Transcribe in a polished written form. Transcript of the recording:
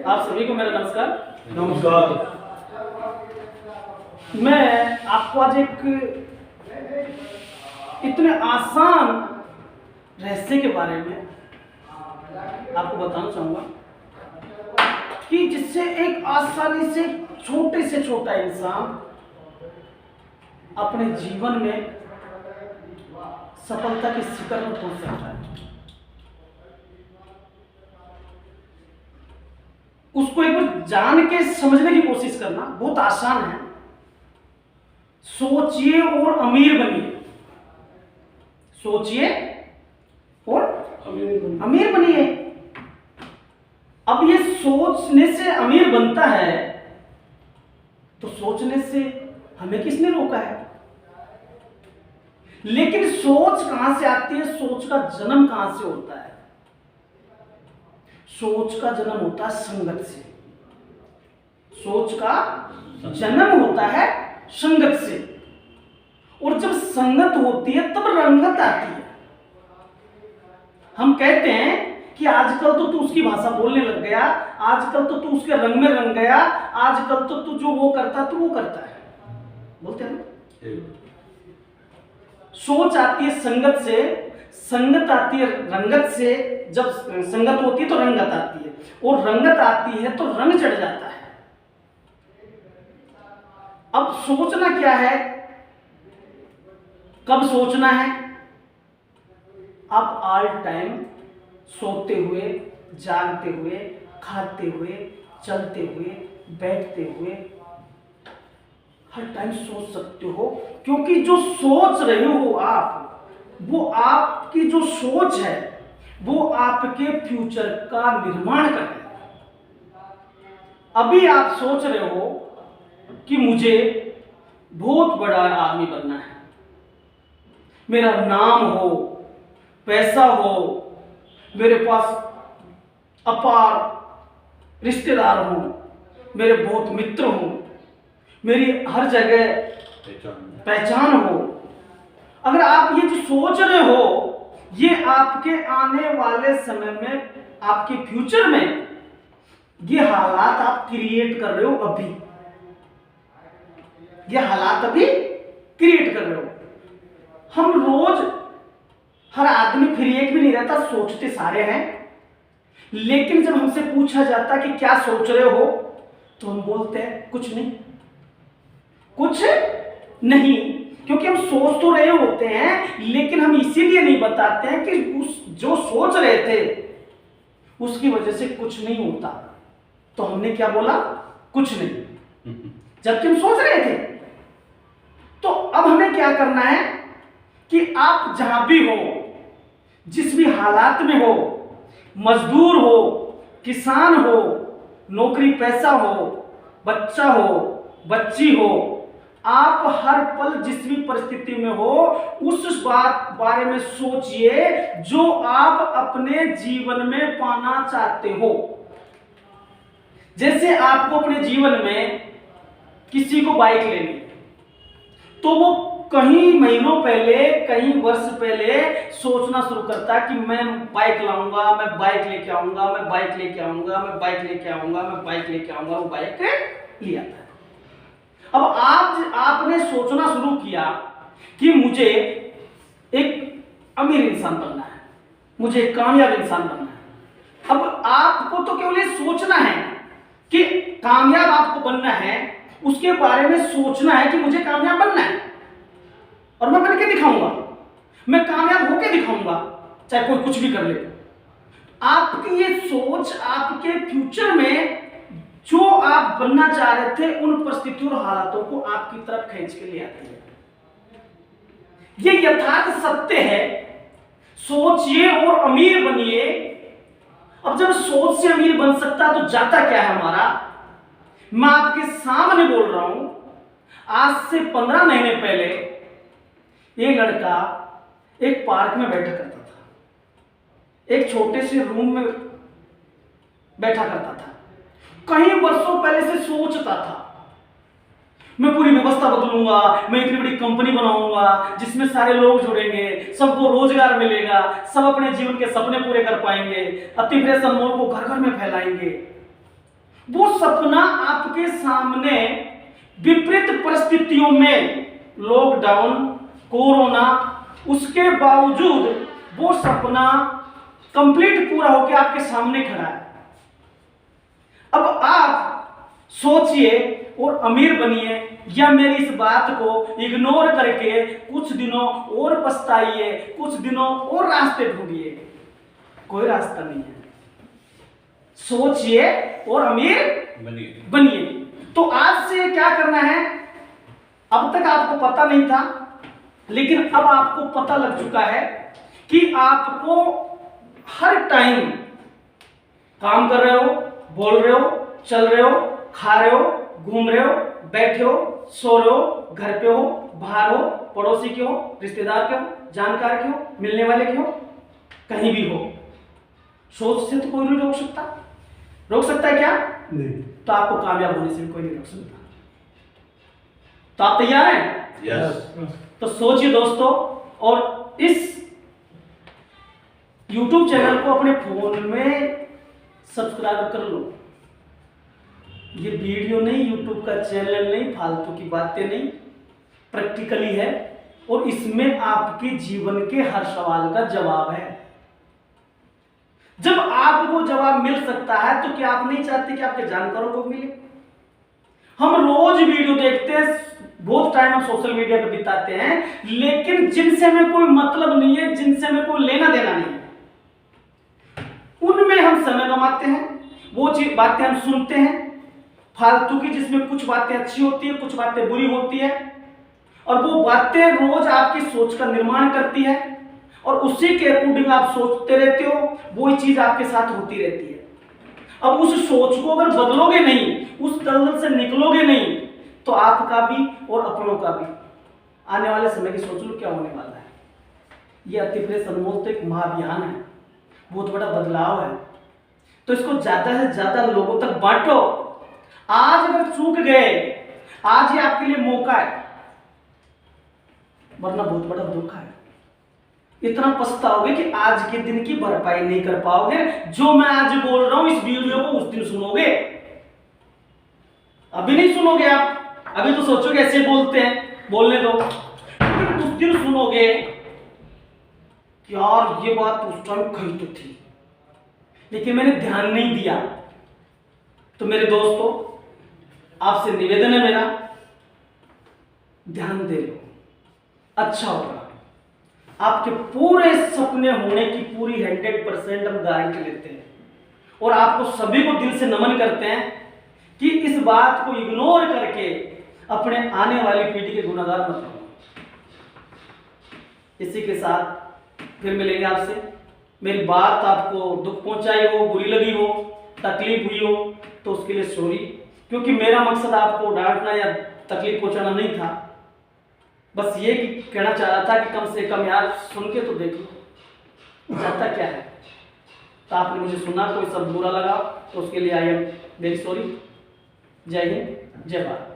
आप सभी को मेरा नमस्कार। नमस्कार। मैं आपको आज एक इतने आसान रहस्य के बारे में आपको बताना चाहूँगा कि जिससे एक आसानी से छोटा इंसान अपने जीवन में सफलता के शिखर पर पहुंच सकता है। उसको एक बार जान के समझने की कोशिश करना बहुत आसान है। सोचिए और अमीर बनिए। सोचिए और अमीर बनिए। अब ये सोचने से अमीर बनता है तो सोचने से हमें किसने रोका है? लेकिन सोच कहां से आती है? सोच का जन्म कहां से होता है? सोच का जन्म होता है संगत से। सोच का जन्म होता है संगत से, और जब संगत होती है तब रंगत आती है। हम कहते हैं कि आजकल तो तू उसकी भाषा बोलने लग गया, आजकल तो तू उसके रंग में रंग गया, आजकल तो तू जो वो करता तू वो करता है, बोलते हैं ना। सोच आती है संगत से, संगत आती है रंगत से। जब संगत होती है तो रंगत आती है, और रंगत आती है तो रंग चढ़ जाता है। अब सोचना क्या है? कब सोचना है? अब ऑल टाइम सोते हुए, जागते हुए, खाते हुए, चलते हुए, बैठते हुए, हर टाइम सोच सकते हो, क्योंकि जो सोच रहे हो आप, वो आपकी जो सोच है वो आपके फ्यूचर का निर्माण कर रही है। अभी आप सोच रहे हो कि मुझे बहुत बड़ा आदमी बनना है, मेरा नाम हो, पैसा हो, मेरे पास अपार रिश्तेदार हो, मेरे बहुत मित्र हो, मेरी हर जगह पहचान हो। अगर आप ये जो सोच रहे हो, ये आपके आने वाले समय में, आपके फ्यूचर में, ये हालात आप क्रिएट कर रहे हो। अभी ये हालात अभी क्रिएट कर रहे हो। हम रोज, हर आदमी फिर एक भी नहीं रहता, सोचते सारे हैं, लेकिन जब हमसे पूछा जाता कि क्या सोच रहे हो, तो हम बोलते हैं कुछ नहीं, कुछ नहीं। क्योंकि हम सोच तो रहे होते हैं, लेकिन हम इसीलिए नहीं बताते हैं कि उस जो सोच रहे थे उसकी वजह से कुछ नहीं होता। तो हमने क्या बोला? कुछ नहीं, जबकि हम सोच रहे थे। तो अब हमें क्या करना है कि आप जहां भी हो, जिस भी हालात में हो, मजदूर हो, किसान हो, नौकरी पैसा हो, बच्चा हो, बच्ची हो, आप हर पल जिस भी परिस्थिति में हो, उस बारे में सोचिए जो आप अपने जीवन में पाना चाहते हो। जैसे आपको अपने जीवन में किसी को बाइक लेनी, तो वो कहीं महीनों पहले, कहीं वर्ष पहले सोचना शुरू करता है कि मैं बाइक लाऊंगा, मैं बाइक लेके आऊंगा, मैं बाइक लेके आऊंगा, मैं बाइक लेके आऊंगा, मैं बाइक लेके आऊंगा। वो बाइक ले आता है। अब आपने सोचना शुरू किया कि मुझे एक अमीर इंसान बनना है, मुझे एक कामयाब इंसान बनना है। अब आपको तो केवल ये सोचना है कि कामयाब आपको बनना है, उसके बारे में सोचना है कि मुझे कामयाब बनना है और मैं बन के दिखाऊंगा, मैं कामयाब होके दिखाऊंगा, चाहे कोई कुछ भी कर ले। आपकी ये सोच आपके फ्यूचर में जो आप बनना चाह रहे थे, उन परिस्थितियों और हालातों को आपकी तरफ खींच के ले आती है। ये यथार्थ सत्य है। सोचिए और अमीर बनिए। अब जब सोच से अमीर बन सकता तो जाता क्या है हमारा? मैं आपके सामने बोल रहा हूं, आज से 15 महीने पहले ये लड़का एक पार्क में बैठा करता था, एक छोटे से रूम में बैठा करता था। कई वर्षों पहले से सोचता था, मैं पूरी व्यवस्था बदलूंगा, मैं इतनी बड़ी कंपनी बनाऊंगा जिसमें सारे लोग जुड़ेंगे, सबको रोजगार मिलेगा, सब अपने जीवन के सपने पूरे कर पाएंगे, अति प्रेस अनमोल को घर घर में फैलाएंगे। वो सपना आपके सामने विपरीत परिस्थितियों में, लॉकडाउन, कोरोना, उसके बावजूद वो सपना कंप्लीट पूरा होकर आपके सामने खड़ा है। अब आप सोचिए और अमीर बनिए, या मेरी इस बात को इग्नोर करके कुछ दिनों और पछताइए, कुछ दिनों और रास्ते ढूंढिए। कोई रास्ता नहीं है। सोचिए और अमीर बनिए। तो आज से क्या करना है, अब तक आपको पता नहीं था, लेकिन अब आपको पता लग चुका है कि आपको हर टाइम काम कर रहे हो, बोल रहे हो, चल रहे हो, खा रहे हो, घूम रहे हो, बैठे हो, सो रहे हो, घर पे हो, बाहर हो, पड़ोसी के हो, रिश्तेदार के हो, जानकार के हो, मिलने वाले के हो, कहीं भी हो, सोच से तो कोई नहीं रोक सकता। रोक सकता है क्या? नहीं। तो आपको कामयाब होने से भी कोई नहीं रोक सकता। तो आप तैयार हैं? यस। तो सोचिए दोस्तों, और इस YouTube चैनल को अपने फोन में सब्सक्राइब कर लो। ये वीडियो नहीं, YouTube का चैनल नहीं, फालतू की बातें नहीं, प्रैक्टिकली है, और इसमें आपके जीवन के हर सवाल का जवाब है। जब आपको जवाब मिल सकता है तो क्या आप नहीं चाहते कि आपके जानकारों को मिले? हम रोज वीडियो देखते हैं, बहुत टाइम हम सोशल मीडिया पर बिताते हैं, लेकिन जिनसे हमें कोई मतलब नहीं है, जिनसे हमें कोई लेना देना नहीं है, उनमें हम समय गंवाते हैं। वो बातें हम सुनते हैं फालतू की, जिसमें कुछ बातें अच्छी होती है, कुछ बातें बुरी होती है, और वो बातें रोज आपकी सोच का निर्माण करती है, और उसी के अकॉर्डिंग आप सोचते रहते हो, वही चीज आपके साथ होती रहती है। अब उस सोच को अगर बदलोगे नहीं, उस दलदल से निकलोगे नहीं, तो आपका भी और अपनों का भी आने वाले समय की सोच लो क्या होने वाला है। ये अति प्रिय अनमोल तो एक महाअभियान है, बहुत बड़ा बदलाव है, तो इसको ज्यादा से ज्यादा लोगों तक बांटो। आज अगर चूक गए, आज ये आपके लिए मौका है, वरना बहुत बड़ा धोखा है। इतना पछताओगे कि आज के दिन की भरपाई नहीं कर पाओगे। जो मैं आज बोल रहा हूं इस वीडियो को उस दिन सुनोगे, अभी नहीं सुनोगे आप। अभी तो सोचोगे ऐसे बोलते हैं, बोलने दो, लेकिन उस दिन सुनोगे यार ये बात उस टाइम कही तो थी, लेकिन मैंने ध्यान नहीं दिया। तो मेरे दोस्तों, आपसे निवेदन है मेरा, ध्यान दे लो, अच्छा होगा। आपके पूरे सपने होने की पूरी 100% हम गारंटी लेते हैं, और आपको सभी को दिल से नमन करते हैं कि इस बात को इग्नोर करके अपने आने वाली पीढ़ी के गुनाहगार मत बनो। इसी के साथ फिर मिलेंगे आपसे। मेरी बात आपको दुख पहुंचाई हो, बुरी लगी हो, तकलीफ हुई हो, तो उसके लिए सॉरी, क्योंकि मेरा मकसद आपको डांटना या तकलीफ पहुंचाना नहीं था। बस ये कहना चाह रहा था कि कम से कम यार सुन के तो देख लो, जाता क्या है। तो आपने मुझे सुना, कोई सब बुरा लगा तो उसके लिए आई एम वेरी सॉरी। जय हिंद, जय भारत।